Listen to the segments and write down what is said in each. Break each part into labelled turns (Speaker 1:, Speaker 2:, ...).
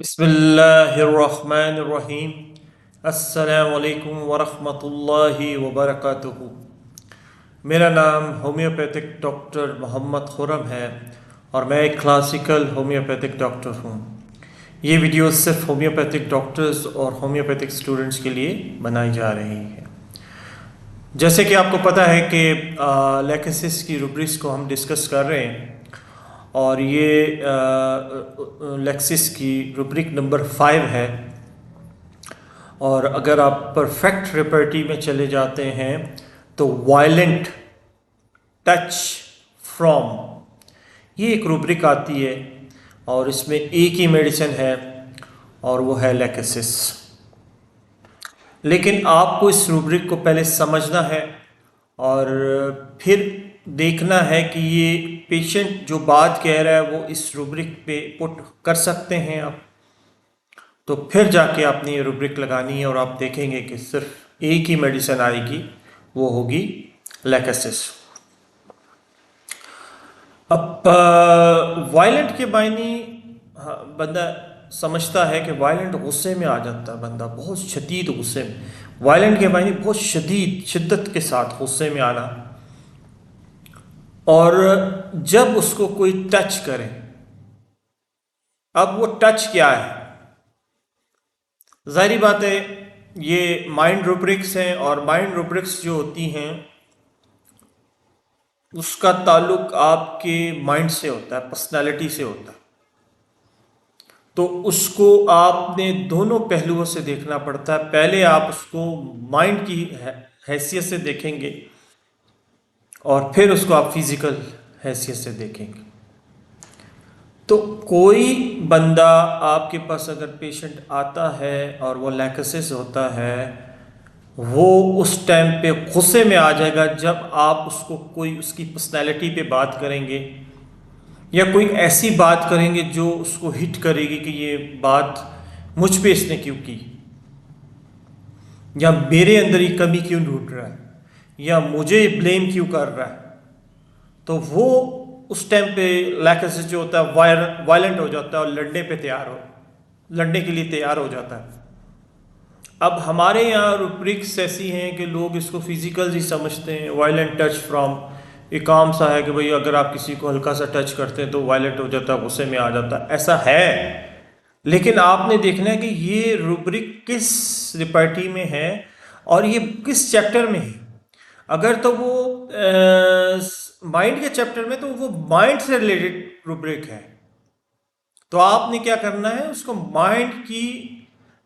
Speaker 1: बिस्मिल्लाहिर्रहमानिर्रहीम। अस्सलामुअलैकुम वरहमतुल्लाहि वबरकातुहू। मेरा नाम होम्योपैथिक डॉक्टर मोहम्मद खुरम है और मैं एक क्लासिकल होम्योपैथिक डॉक्टर हूँ। ये वीडियो सिर्फ होम्योपैथिक डॉक्टर्स और होम्योपैथिक स्टूडेंट्स के लिए बनाई जा रही है। जैसे कि आपको पता है कि लैकेसिस की रूब्रिक्स को हम डिस्कस कर रहे हैं और ये लैक्सिस की रूब्रिक नंबर 5 है। और अगर आप परफेक्ट रेपर्टी में चले जाते हैं तो वायलेंट टच फ्रॉम ये एक रूब्रिक आती है और इसमें एक ही मेडिसिन है और वो है लैकेसिस। लेकिन आपको इस रूब्रिक को पहले समझना है और फिर देखना है कि ये पेशेंट जो बात कह रहा है वो इस रूब्रिक पे पुट कर सकते हैं आप। तो फिर जाके आपने ये रूब्रिक लगानी है और आप देखेंगे कि सिर्फ एक ही मेडिसिन आएगी, वो होगी लैकेसिस। अब वायलेंट के मायने बंदा समझता है कि वायलेंट गुस्से में आ जाता है, बंदा बहुत शदीद गुस्से में। वायलेंट के मायने बहुत शदीद शिद्दत के साथ गुस्से में आना, और जब उसको कोई टच करे। अब वो टच क्या है? जाहिर बात है ये माइंड रूब्रिक्स हैं और माइंड रूब्रिक्स जो होती हैं उसका ताल्लुक आपके माइंड से होता है, पर्सनालिटी से होता है। तो उसको आपने दोनों पहलुओं से देखना पड़ता है। पहले आप उसको माइंड की हैसियत से देखेंगे और फिर उसको आप फिजिकल हैसियत से देखेंगे। तो कोई बंदा आपके पास अगर पेशेंट आता है और वो लैकेसिस होता है, वो उस टाइम पे गुस्से में आ जाएगा जब आप उसको कोई उसकी पर्सनैलिटी पे बात करेंगे या कोई ऐसी बात करेंगे जो उसको हिट करेगी कि ये बात मुझ पे इसने क्यों की, या मेरे अंदर ही कमी क्यों ढूंढ रहा है, या मुझे ब्लेम क्यों कर रहा है। तो वो उस टाइम पे लैकेसिस जो होता है वायलेंट हो जाता है और लड़ने के लिए तैयार हो जाता है। अब हमारे यहाँ रूब्रिक्स ऐसी हैं कि लोग इसको फिजिकल ही समझते हैं। वायलेंट टच फ्रॉम एक आम सा है कि भाई अगर आप किसी को हल्का सा टच करते हैं तो वायलेंट हो जाता है, गुस्से में आ जाता है, ऐसा है। लेकिन आपने देखना है कि ये रूब्रिक किस रिपर्टी में है और ये किस चैप्टर में है। अगर तो वो माइंड के चैप्टर में, तो वो माइंड से रिलेटेड रूब्रिक है। तो आपने क्या करना है, उसको माइंड की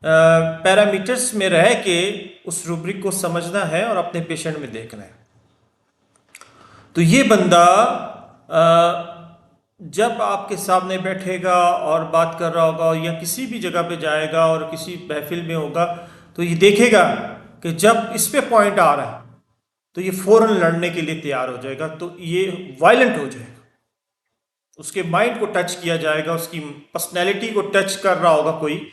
Speaker 1: पैरामीटर्स में रह के उस रूब्रिक को समझना है और अपने पेशेंट में देखना है। तो ये बंदा जब आपके सामने बैठेगा और बात कर रहा होगा या किसी भी जगह पे जाएगा और किसी महफिल में होगा, तो ये देखेगा कि जब इस पे पॉइंट आ रहा है तो ये फौरन लड़ने के लिए तैयार हो जाएगा। तो ये वायलेंट हो जाएगा, उसके माइंड को टच किया जाएगा, उसकी पर्सनैलिटी को टच कर रहा होगा कोई,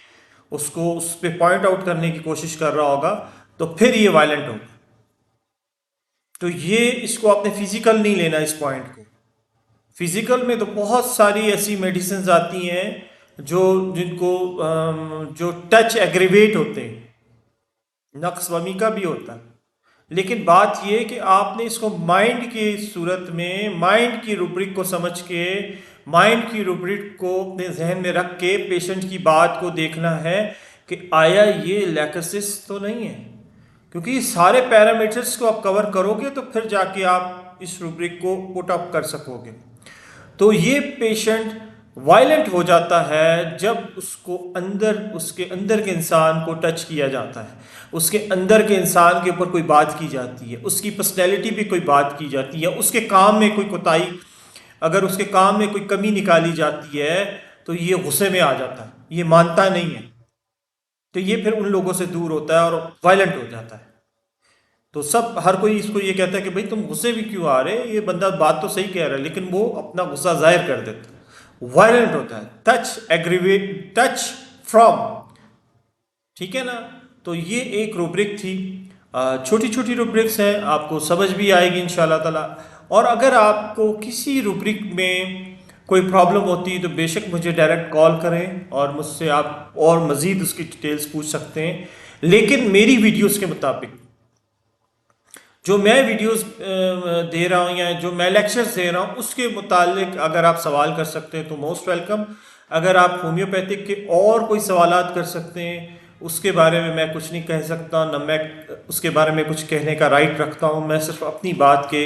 Speaker 1: उसको उस पर पॉइंट आउट करने की कोशिश कर रहा होगा, तो फिर ये वायलेंट होगा। तो ये इसको आपने फिजिकल नहीं लेना इस पॉइंट को। फिजिकल में तो बहुत सारी ऐसी मेडिसिन आती हैं जो टच एग्रीवेट होते हैं, नक्स वमी का भी होता है। लेकिन बात यह कि आपने इसको माइंड की सूरत में, माइंड की रूब्रिक को समझ के, माइंड की रूब्रिक को अपने जहन में रख के पेशेंट की बात को देखना है कि आया ये लैकेसिस तो नहीं है। क्योंकि सारे पैरामीटर्स को आप कवर करोगे तो फिर जाके आप इस रूब्रिक को पुट अप कर सकोगे। तो ये पेशेंट वायलेंट हो जाता है जब उसके अंदर के इंसान को टच किया जाता है, उसके अंदर के इंसान के ऊपर कोई बात की जाती है, उसकी पर्सनैलिटी पे कोई बात की जाती है, उसके काम में कोई कोताही, अगर उसके काम में कोई कमी निकाली जाती है तो ये गुस्से में आ जाता है, ये मानता नहीं है। तो ये फिर उन लोगों से दूर होता है और वायलेंट हो जाता है। तो हर कोई इसको ये कहता है कि भाई तुम गुस्से भी क्यों आ रहे, ये बंदा बात तो सही कह रहा है, लेकिन वो अपना गुस्सा जाहिर कर देता है, वायलेंट होता है। टच एग्रीवेट, टच फ्रॉम, ठीक है ना। तो ये एक रूब्रिक थी, छोटी छोटी रूब्रिक्स हैं, आपको समझ भी आएगी इंशाल्लाह ताला। और अगर आपको किसी रूब्रिक में कोई प्रॉब्लम होती है तो बेशक मुझे डायरेक्ट कॉल करें और मुझसे आप और मज़ीद उसकी डिटेल्स पूछ सकते हैं। लेकिन मेरी वीडियोस के मुताबिक जो मैं वीडियोस दे रहा हूँ या जो मैं लेक्चर्स दे रहा हूँ उसके मुतालिक अगर आप सवाल कर सकते हैं तो मोस्ट वेलकम। अगर आप होम्योपैथिक के और कोई सवालात कर सकते हैं उसके बारे में मैं कुछ नहीं कह सकता, न मैं उसके बारे में कुछ कहने का राइट रखता हूँ। मैं सिर्फ अपनी बात के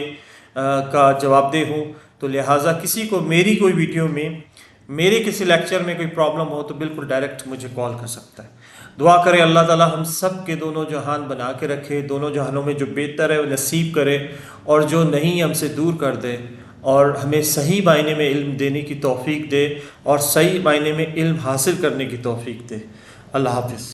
Speaker 1: का जवाबदेह हूँ। तो लिहाजा किसी को मेरी कोई वीडियो में, मेरे किसी लेक्चर में कोई प्रॉब्लम हो तो बिल्कुल डायरेक्ट मुझे कॉल कर सकता है। दुआ करें अल्लाह ताला हम सब के दोनों जहान बना के रखे, दोनों जहानों में जो बेहतर है वो नसीब करे और जो नहीं हमसे दूर कर दे और हमें सही मायने में इल्म देने की तौफीक दे और सही मायने में इल्म हासिल करने की तौफीक दे। अल्लाह हाफिज़।